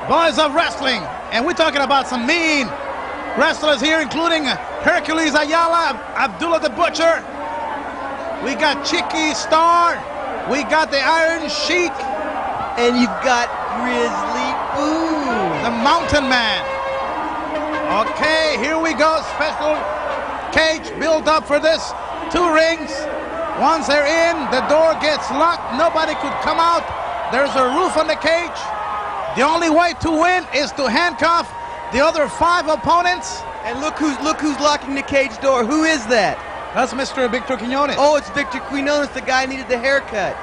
boys of wrestling. And we're talking about some mean wrestlers here, including Hercules, Ayala, Abdullah the Butcher. We got Chicky, Starr. We got the Iron Shiek. And you've got Grizzly Boone, the Mountain Man. Okay, here we go. Special cage built up for this. 2 rings. Once they're in, the door gets locked. Nobody could come out. There's a roof on the cage. The only way to win is to handcuff the other 5 opponents. And look who's locking the cage door. Who is that? That's Mr. Victor Quiñones. Oh, it's Victor Quiñones, the guy who needed the haircut.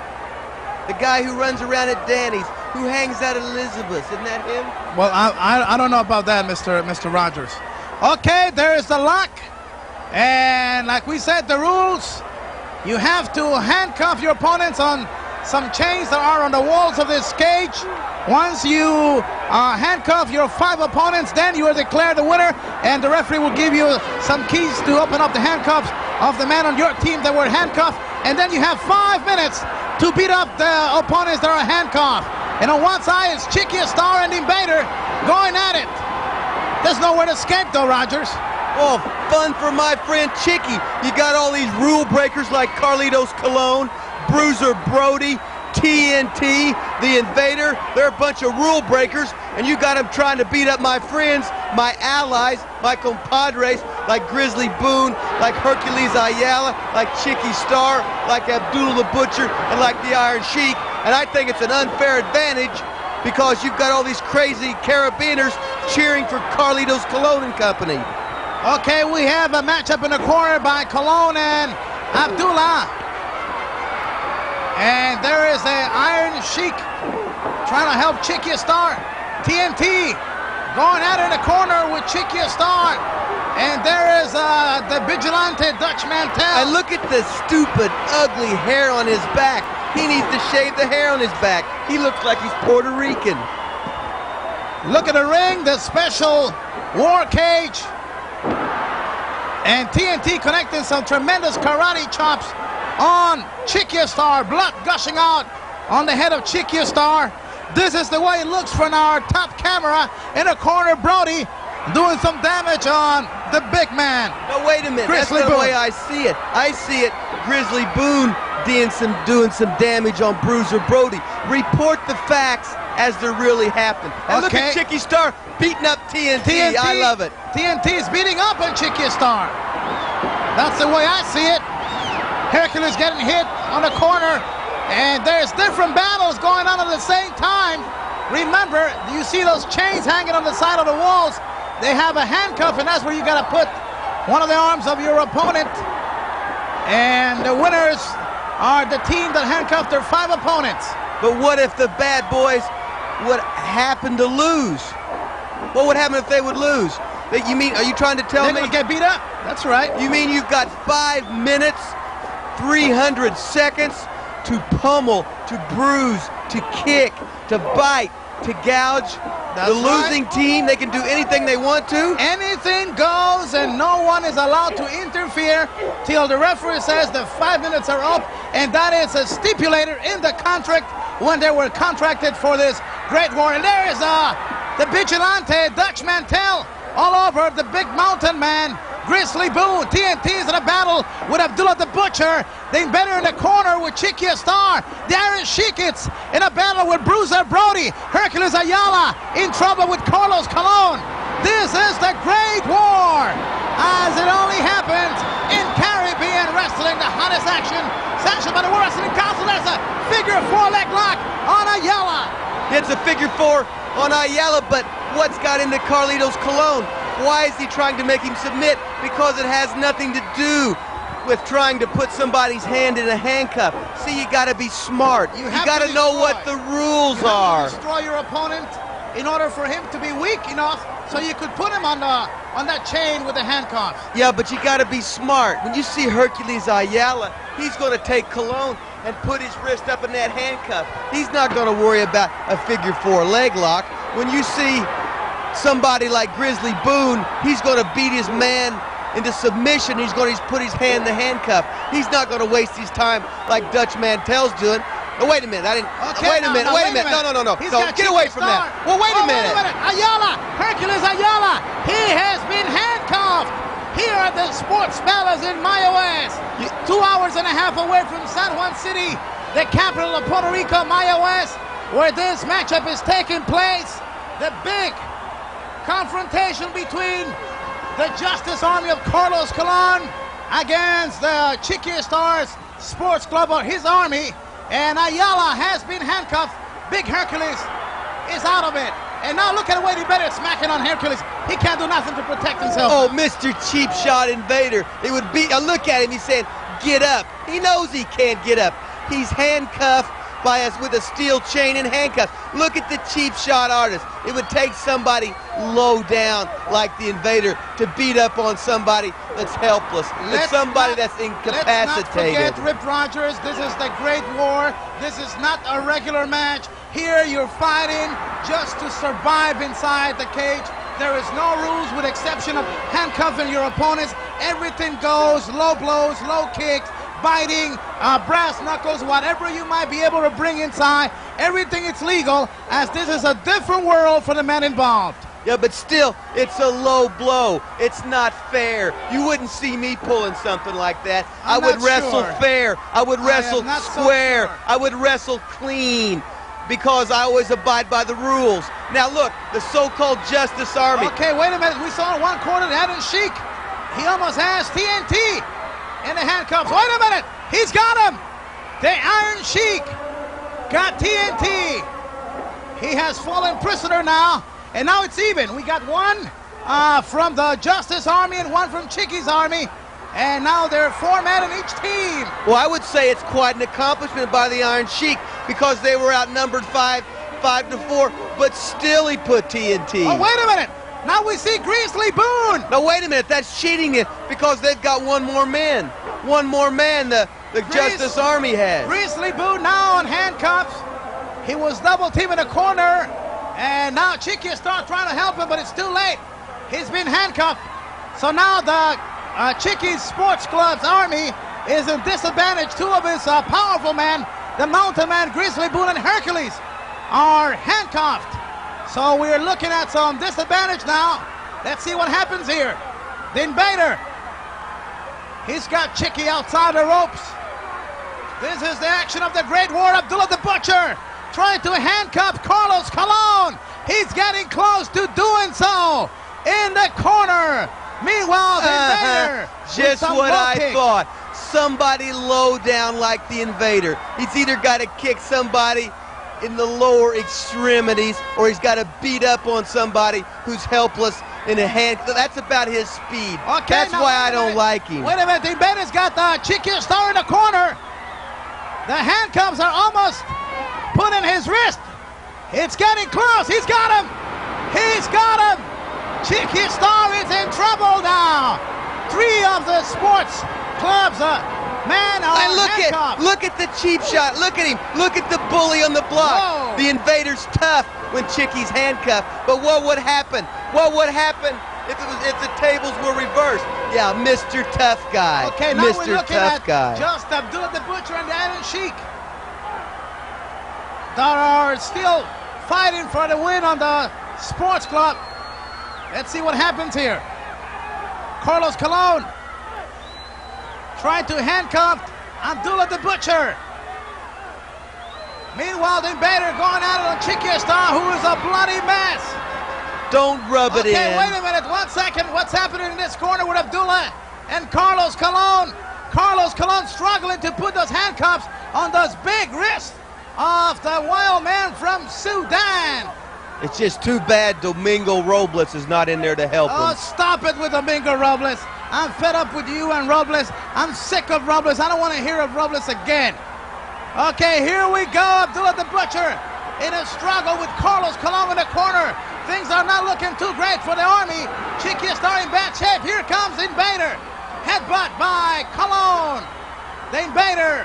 The guy who runs around at Danny's, who hangs out at Elizabeth's. Isn't that him? Well, I don't know about that, Mr. Rogers. Okay, there is the lock. And like we said, the rules, you have to handcuff your opponents on some chains that are on the walls of this cage. Once you handcuff your 5 opponents, then you are declared the winner, and the referee will give you some keys to open up the handcuffs of the men on your team that were handcuffed, and then you have 5 minutes to beat up the opponents that are handcuffed. And on one side is Chicky, Starr, and Invader going at it. There's nowhere to escape though, Rogers. Oh, fun for my friend Chicky. You got all these rule breakers like Carlitos Colón, Bruiser, Brody, TNT, the Invader. They're a bunch of rule breakers, and you got them trying to beat up my friends, my allies, my compadres, like Grizzly Boone, like Hercules Ayala, like Chicky Starr, like Abdullah the Butcher, and like the Iron Shiek. And I think it's an unfair advantage because you've got all these crazy carabiners cheering for Carlitos Colón and company. Okay, we have a matchup in the corner by Colón and Abdullah. And there is the Iron Shiek trying to help Chicky Starr. TNT going at it in the corner with Chicky Starr. And there is the vigilante Dutch Mantel. And look at the stupid, ugly hair on his back. He needs to shave the hair on his back. He looks like he's Puerto Rican. Look at the ring, the special war cage. And TNT connecting some tremendous karate chops on Chicky Starr. Blood gushing out on the head of Chicky Starr. This is the way it looks from our top camera. In the corner, Brody doing some damage on the big man. No, wait a minute. Grizzly That's not the Boone. way I see it. I see it Grizzly Boone doing some damage on Bruiser Brody. Report the facts as they're really happening. And look at Chicky Starr beating up TNT. I love it. TNT is beating up on Chicky Starr. That's the way I see it. Hercules getting hit on the corner, and there's different battles going on at the same time. Remember, you see those chains hanging on the side of the walls. They have a handcuff, and that's where you got to put one of the arms of your opponent. And the winners are the team that handcuffed their 5 opponents. But what if the bad boys would happen to lose? What would happen if they would lose? You mean, are you trying to tell me? They would get beat up. That's right. You mean you've got 5 minutes, 300 seconds to pummel, to bruise, to kick, to bite, to gouge? The losing team, they can do anything they want to? Anything goes, and no one is allowed to interfere till the referee says the 5 minutes are up, and that is a stipulator in the contract when they were contracted for this great war. And there is the vigilante Dutch Mantel all over the big mountain man. Grizzly Boone. TNT is in a battle with Abdullah the Butcher. The Invader in the corner with Chicky Starr. The Iron Shiek is in a battle with Bruiser Brody. Hercules Ayala in trouble with Carlos Colón. This is the Great War, as it only happens in Caribbean wrestling. The hottest action sanctioned by the World Wrestling Council. There's a figure 4 leg lock on Ayala. It's a figure 4 on Ayala, but what's got into Carlitos Colón? Why is he trying to make him submit? Because it has nothing to do with trying to put somebody's hand in a handcuff. See, you got to be smart. You got to know what the rules are. You destroy your opponent in order for him to be weak enough so you could put him on that chain with the handcuffs. Yeah, but you got to be smart. When you see Hercules Ayala, he's going to take Colón and put his wrist up in that handcuff. He's not going to worry about a figure 4 leg lock. When you see somebody like Grizzly Boone, he's going to beat his man into submission. He's going to put his hand in the handcuff. He's not going to waste his time like Dutch Mantel's doing. wait a minute. I didn't. Okay, wait a minute. Wait a minute. No. He's No, got get Chicky away from Starr. that. Well, wait a minute. Ayala, Hercules Ayala. He has been handcuffed here at the Sports Palace in Mayo West. 2 hours and a half away from San Juan City, the capital of Puerto Rico, Mayo West, where this matchup is taking place. The big confrontation between the Justice Army of Carlos Colón against the Chicky Starr's Sports Club or his army. And Ayala has been handcuffed. Big Hercules is out of it. And now look at the way Invader smacking on Hercules. He can't do nothing to protect himself. Oh, Mr. Cheap Shot Invader. It would be, look at him, he's saying, get up. He knows he can't get up. He's handcuffed by us with a steel chain and handcuffs. Look at the cheap shot artist. It would take somebody low down like the Invader to beat up on somebody that's helpless, somebody that's incapacitated. Let's not forget Rip Rogers. This is the Great War. This is not a regular match. Here you're fighting just to survive inside the cage. There is no rules with exception of handcuffing your opponents. Everything goes, low blows, low kicks, biting, brass knuckles, whatever you might be able to bring inside. Everything is legal, as this is a different world for the men involved. Yeah, but still, it's a low blow. It's not fair. You wouldn't see me pulling something like that. I would wrestle fair. I would wrestle square. I would wrestle clean, because I always abide by the rules. Now look, the so-called Justice Army. Okay, wait a minute. We saw in one corner that had Shiek. He almost has TNT in the handcuffs. Wait a minute. He's got him. The Iron Shiek got TNT. He has fallen prisoner now. And now it's even. We got one from the Justice Army and one from Chicky's army. And now there are 4 men in each team. Well, I would say it's quite an accomplishment by the Iron Sheik, because they were outnumbered 5-4, but still he put TNT. Oh, wait a minute. Now we see Grizzly Boone. No, wait a minute. That's cheating it, because they've got one more man. One more man the Justice Army has. Grizzly Boone now on handcuffs. He was double teaming the corner, and now Chicky is trying to help him, but it's too late. He's been handcuffed. So now the Chicky's Sports Club's army is in disadvantage. 2 of his powerful men, the Mountain Man, Grizzly Boone, and Hercules, are handcuffed. So we're looking at some disadvantage now. Let's see what happens here. The Invader, he's got Chicky outside the ropes. This is the action of the Great War. Abdullah the Butcher trying to handcuff Carlos Colón. He's getting close to doing so in the corner. Meanwhile, the Invader, just what I thought. Somebody low down like the Invader. He's either got to kick somebody in the lower extremities, or he's got to beat up on somebody who's helpless in a hand. That's about his speed. Okay, that's why I don't like him. Wait a minute, the Invader's got the Chicky Starr in the corner. The handcuffs are almost put in his wrist. It's getting close. He's got him. He's got him. Chicky Starr is in trouble now. 3 of the sports clubs, man, are handcuffed. Look at the cheap shot. Look at him. Look at the bully on the block. Whoa. The Invader's tough when Chicky's handcuffed. But what would happen? What would happen if the tables were reversed? Yeah, Mr. Tough Guy. Okay, now Mr. we're looking Tough at Guy. just Abdullah the Butcher and the Iron Sheik that are still fighting for the win on the sports club. Let's see what happens here. Carlos Colón trying to handcuff Abdullah the Butcher. Meanwhile, the Invader going at it on Chicky Starr, who is a bloody mess. Don't rub it in. Okay, wait a minute, 1 second. What's happening in this corner with Abdullah and Carlos Colón? Carlos Colón struggling to put those handcuffs on those big wrists of the wild man from Sudan. It's just too bad Domingo Robles is not in there to help him. Oh, stop it with Domingo Robles. I'm fed up with you and Robles. I'm sick of Robles. I don't want to hear of Robles again. Okay, here we go. Abdullah the Butcher in a struggle with Carlos Colón in the corner. Things are not looking too great for the army. Chicky Starr in bad shape. Here comes Invader. Headbutt by Colón. The Invader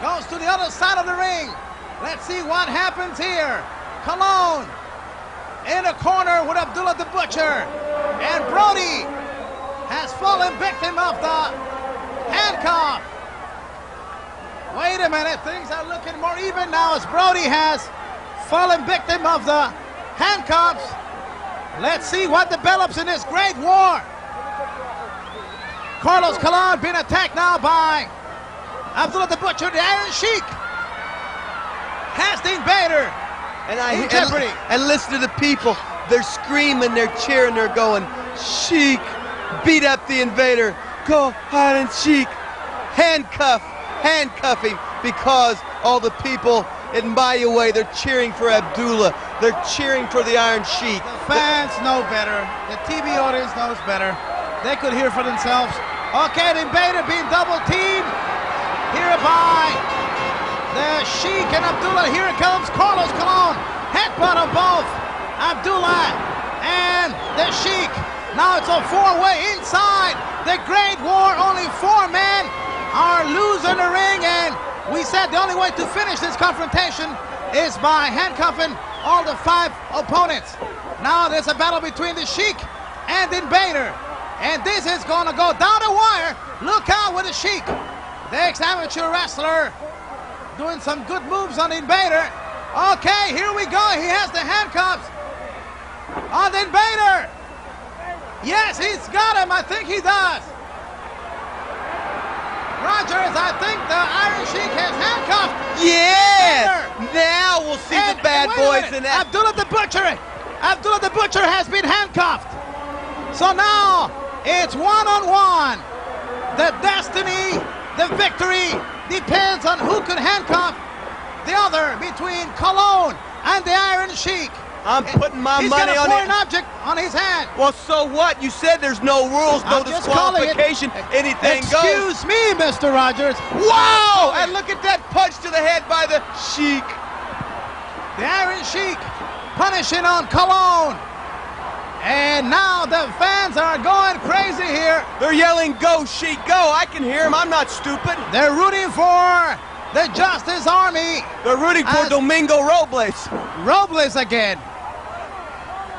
goes to the other side of the ring. Let's see what happens here. Colón in a corner with Abdullah the Butcher. And Brody has fallen victim of the handcuff. Wait a minute, things are looking more even now as Brody has fallen victim of the handcuffs. Let's see what develops in this great war. Carlos Colón being attacked now by Abdullah the Butcher, the Iron Sheik. Has the Invader in jeopardy. And listen to the people. They're screaming, they're cheering, they're going, Sheik, beat up the Invader. Go, Iron Sheik. Handcuffing, because all the people in my way, they're cheering for Abdullah. They're cheering for the Iron Sheik. The fans know better. The TV audience knows better. They could hear for themselves. Okay, the Invader being double teamed here by the Sheik and Abdullah. Here it comes Carlos Colón. Headbutt of both Abdullah and the Sheik. Now it's a four-way inside the Great War. Only 4 men are losing the ring, and we said the only way to finish this confrontation is by handcuffing all the 5 opponents. Now there's a battle between the Sheik and the Invader, and this is going to go down the wire. Look out with the Sheik, the ex-amateur wrestler, doing some good moves on the Invader. Okay, here we go. He has the handcuffs on the Invader. Yes, he's got him. I think he does. Rogers, I think the Iron Sheik has handcuffed. Yeah! Now we'll see the bad boys in that. Abdullah the Butcher has been handcuffed. So now it's one-on-one. The destiny, the victory depends on who can handcuff the other between Colón and the Iron Sheik. I'm putting my money on it. He's got a foreign object on his hand. Well, so what? You said there's no rules, no disqualification. Anything goes. Excuse me, Mr. Rogers. Wow! And look at that punch to the head by the Sheik. The Iron Sheik punishing on Colón. And now the fans are going crazy here. They're yelling, go, Sheik, go. I can hear them. I'm not stupid. They're rooting for the Justice Army. They're rooting for Domingo Robles. Robles again.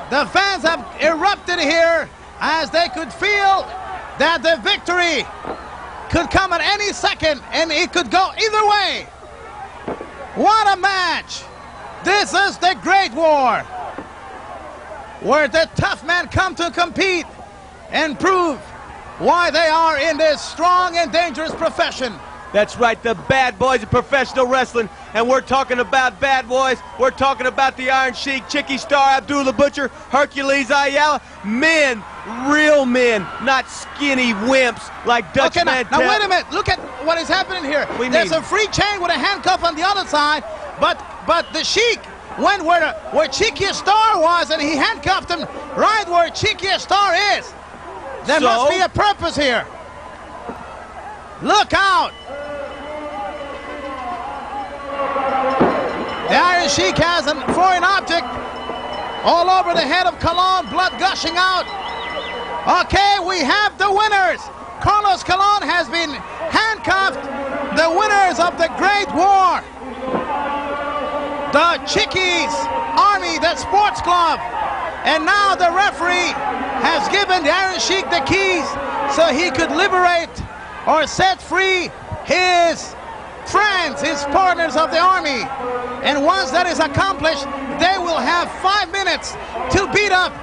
The fans have erupted here as they could feel that the victory could come at any second and it could go either way. What a match. This is the Great War, where the tough men come to compete and prove why they are in this strong and dangerous profession. That's right, the bad boys of professional wrestling. And we're talking about bad boys. We're talking about the Iron Sheik, Chicky, Starr, Abdullah the Butcher, Hercules, Ayala. Men, real men, not skinny wimps like Dutch Mantel. Now wait a minute. Look at what is happening here. There's a free chain with a handcuff on the other side, but the Sheik went where Chicky Starr was, and he handcuffed him right where Chicky Starr is. There must be a purpose here. Look out. The Iron Sheik has a foreign object all over the head of Colón, blood gushing out. Okay, we have the winners. Carlos Colón has been handcuffed. The winners of the Great War, the Chickies Army, the sports club. And now the referee has given the Iron Sheik the keys so he could liberate or set free his friends, his partners of the army. And once that is accomplished, they will have 5 minutes to beat up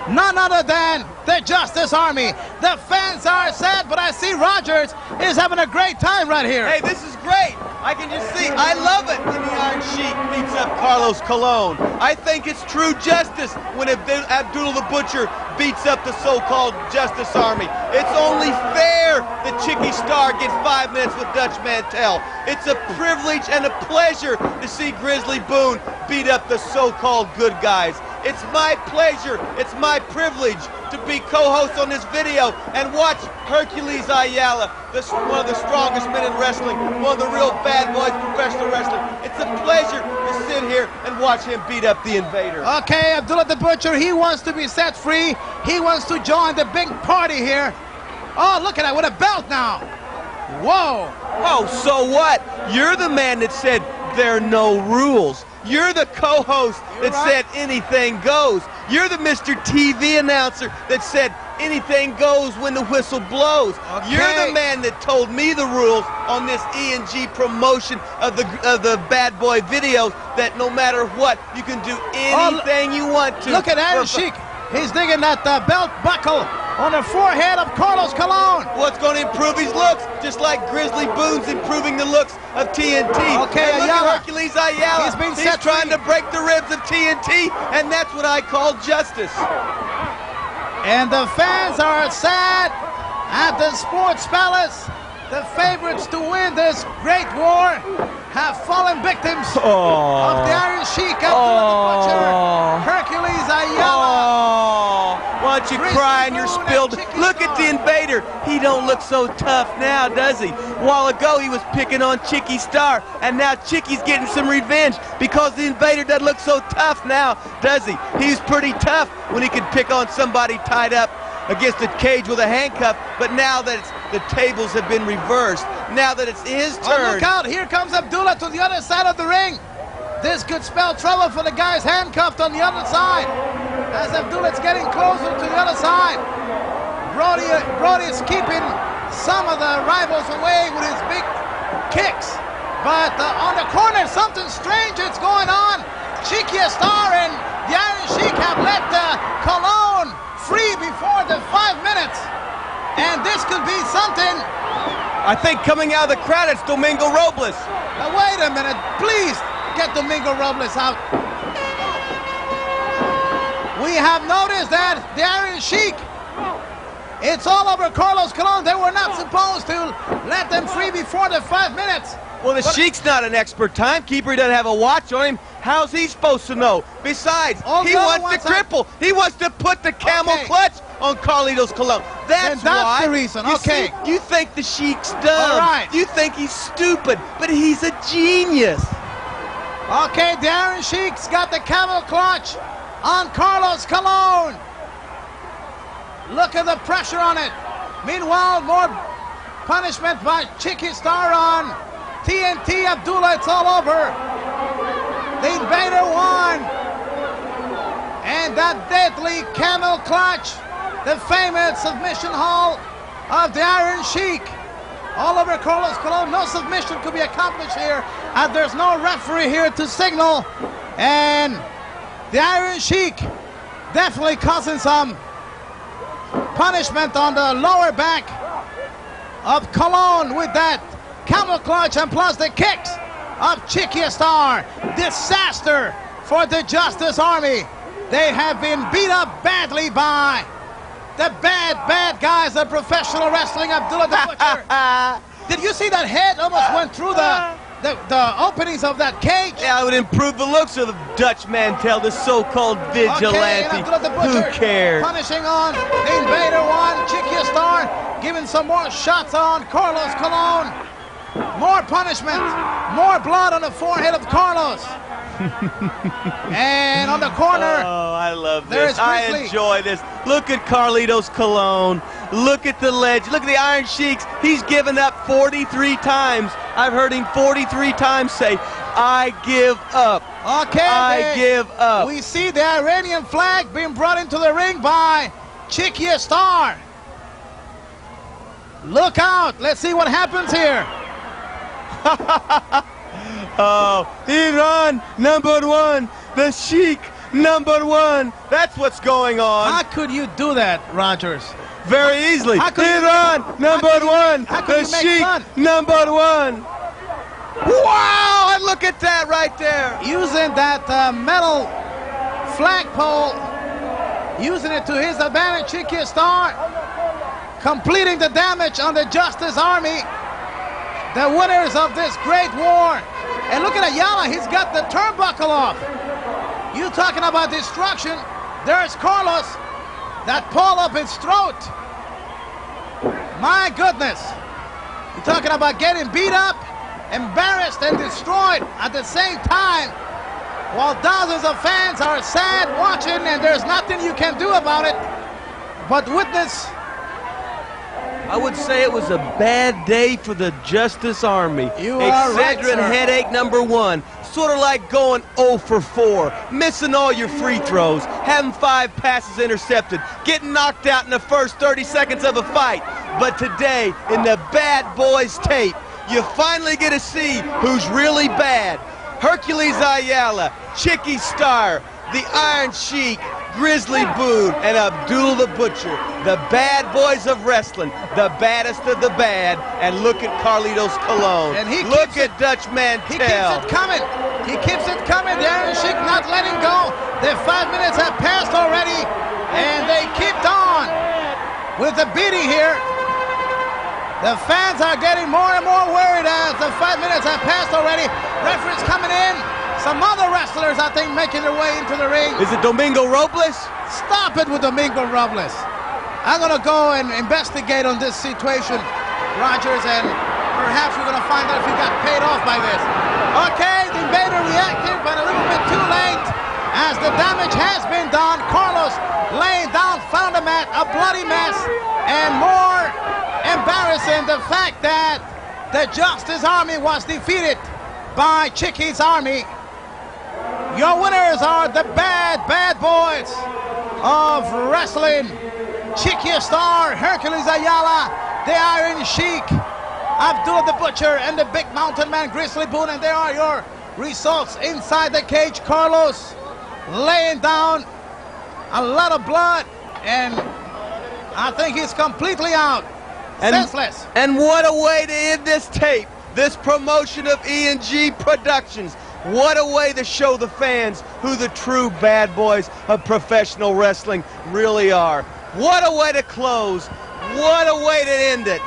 none other than the Justice Army. The fans are sad, but I see Rogers is having a great time right here. Hey, this is great. I can just see, I love it when the Iron Sheik beats up Carlos Colón. I think it's true justice when Abdullah the Butcher beats up the so-called Justice Army. It's only fair that Chicky Starr gets 5 minutes with Dutch Mantel. It's a privilege and a pleasure to see Grizzly Boone beat up the so-called good guys. It's my pleasure, it's my privilege to be co-host on this video and watch Hercules Ayala, one of the strongest men in wrestling, one of the real bad boys in professional wrestling. It's a pleasure to sit here and watch him beat up the Invader. Okay, Abdullah the Butcher, he wants to be set free. He wants to join the big party here. Oh, look at that, with a belt now. Whoa. Oh, so what? You're the man that said there are no rules. You're the co-host that said anything goes. You're the Mr. TV announcer that said anything goes when the whistle blows. Okay. You're the man that told me the rules on this E&G promotion of the Bad Boy videos, that no matter what, you can do anything you want to. Look at Shiek. He's digging that belt buckle on the forehead of Carlos Colón. What's going to improve his looks? Just like Grizzly Boone's improving the looks of TNT. Okay, and look Ayala. at Hercules Ayala. He's trying to break the ribs of TNT, and that's what I call justice. And the fans are sad at the Sports Palace. The favorites to win this great war have fallen victims of the Iron Sheik, Abdullah the Butcher, Hercules Ayala. Why don't you cry in your spilled? Look at the Invader. He don't look so tough now, does he? A while ago he was picking on Chicky Starr, and now Chicky's getting some revenge because the Invader doesn't look so tough now, does he? He's pretty tough when he can pick on somebody tied up against a cage with a handcuff, but now that the tables have been reversed, now that it's his turn. Oh, look out, here comes Abdullah to the other side of the ring. This could spell trouble for the guys handcuffed on the other side. As Abdullah's getting closer to the other side, Brody is keeping some of the rivals away with his big kicks. But on the corner, something strange is going on. Chicky, Starr, and the Iron Sheik have let Colón free before the 5 minutes. And this could be something. I think coming out of the crowd, it's Domingo Robles. Now wait a minute, please get Domingo Robles out. We have noticed that the Iron Sheik, it's all over Carlos Colón. They were not supposed to let them free before the 5 minutes. Well, the Sheik's not an expert timekeeper. He doesn't have a watch on him. How's he supposed to know? Besides, he wants to cripple. He wants to put the camel clutch on Carlitos Colón. That's why. The reason. See, you think the Sheik's dumb. All right. You think he's stupid, but he's a genius. Okay, the Iron Sheik's got the camel clutch on Carlos Colón. Look at the pressure on it. Meanwhile, more punishment by Chicky Starr on TNT. Abdullah, it's all over. The Invader won. And that deadly camel clutch, the famous submission hold of the Iron Sheik, all over Carlos Colón. No submission could be accomplished here, and there's no referee here to signal. And the Iron Sheik definitely causing some punishment on the lower back of Colón with that camel clutch, and plus the kicks of Chicky Starr. Disaster for the Justice Army. They have been beat up badly by the bad guys of professional wrestling. Abdullah the Butcher. Did you see that head almost went through the openings of that cage? Yeah, it would improve the looks of the Dutch Mantel, the so-called vigilante. Who cares? Punishing on the Invader one, Chicky Starr giving some more shots on Carlos Colón. More punishment, more blood on the forehead of Carlos. And on the corner, oh, I love this. I enjoy this. Look at Carlitos Colón. Look at the ledge. Look at the Iron Sheiks. He's given up 43 times. I've heard him 43 times say, I give up. Okay, I give up. We see the Iranian flag being brought into the ring by Chicky Starr. Look out. Let's see what happens here. Oh, Iran #1, the Sheik #1. That's what's going on. How could you do that, Rogers? Very easily. Iran #1, the Sheik #1. Wow, and look at that right there. Using that metal flagpole, using it to his advantage, Chicky Starr completing the damage on the Justice Army, the winners of this great war. And look at Ayala, he's got the turnbuckle off. You talking about destruction? There's Carlos, that pole up his throat. My goodness. You're talking about getting beat up, embarrassed, and destroyed at the same time, while thousands of fans are sad watching, and there's nothing you can do about it but witness. I would say it was a bad day for the Justice Army. You are right, sir. Headache #1. sort of like going 0 for 4, missing all your free throws, having 5 passes intercepted, getting knocked out in the first 30 seconds of a fight. But today, in the Bad Boys tape, you finally get to see who's really bad. Hercules Ayala, Chicky Starr, the Iron Sheik, Grizzly Boone, and Abdullah the Butcher, the bad boys of wrestling, the baddest of the bad. And look at Carlitos Colón. And look at Dutch Mantel. He keeps it coming. He keeps it coming. The Iron Sheik not letting go. The 5 minutes have passed already, and they keep on with the beating here. The fans are getting more and more worried as the 5 minutes have passed already. Referee's coming in. Some other wrestlers, I think, making their way into the ring. Is it Domingo Robles? Stop it with Domingo Robles. I'm going to go and investigate on this situation, Rogers, and perhaps we're going to find out if he got paid off by this. Okay, the Invader reacted, but a little bit too late as the damage has been done. Carlos laying down, found a bloody mess, and more embarrassing, the fact that the Justice Army was defeated by Chicky's army. Your winners are the bad boys of wrestling. Chicky Starr, Hercules Ayala, the Iron Sheik, Abdullah the Butcher, and the Big Mountain Man, Grizzly Boone. And there are your results inside the cage. Carlos laying down, a lot of blood, and I think he's completely out, senseless. And what a way to end this tape, this promotion of E&G Productions. What a way to show the fans who the true bad boys of professional wrestling really are. What a way to close. What a way to end it.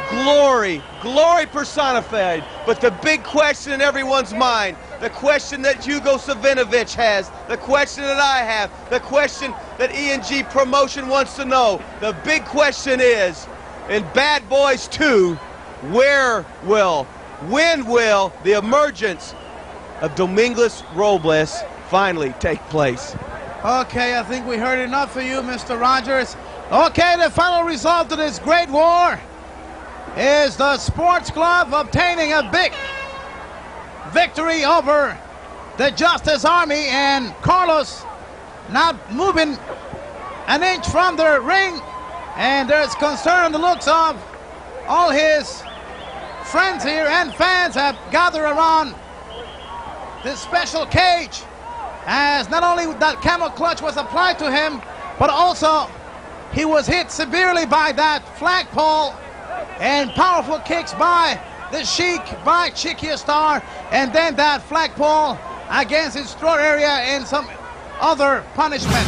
Glory, glory personified. But the big question in everyone's mind, the question that Hugo Savinovich has, the question that I have, the question that E&G Promotion wants to know, the big question is, in Bad Boys 2, when will the emergence of Domingos Robles finally take place? Okay, I think we heard enough for you, Mr. Rogers. Okay, the final result of this great war is the Sports Club obtaining a big victory over the Justice Army, and Carlos not moving an inch from the ring, and there's concern on the looks of all his friends here, and fans have gathered around this special cage, as not only that camel clutch was applied to him, but also he was hit severely by that flagpole, and powerful kicks by the Sheik, by Chicky Starr, and then that flagpole against his throat area and some other punishment.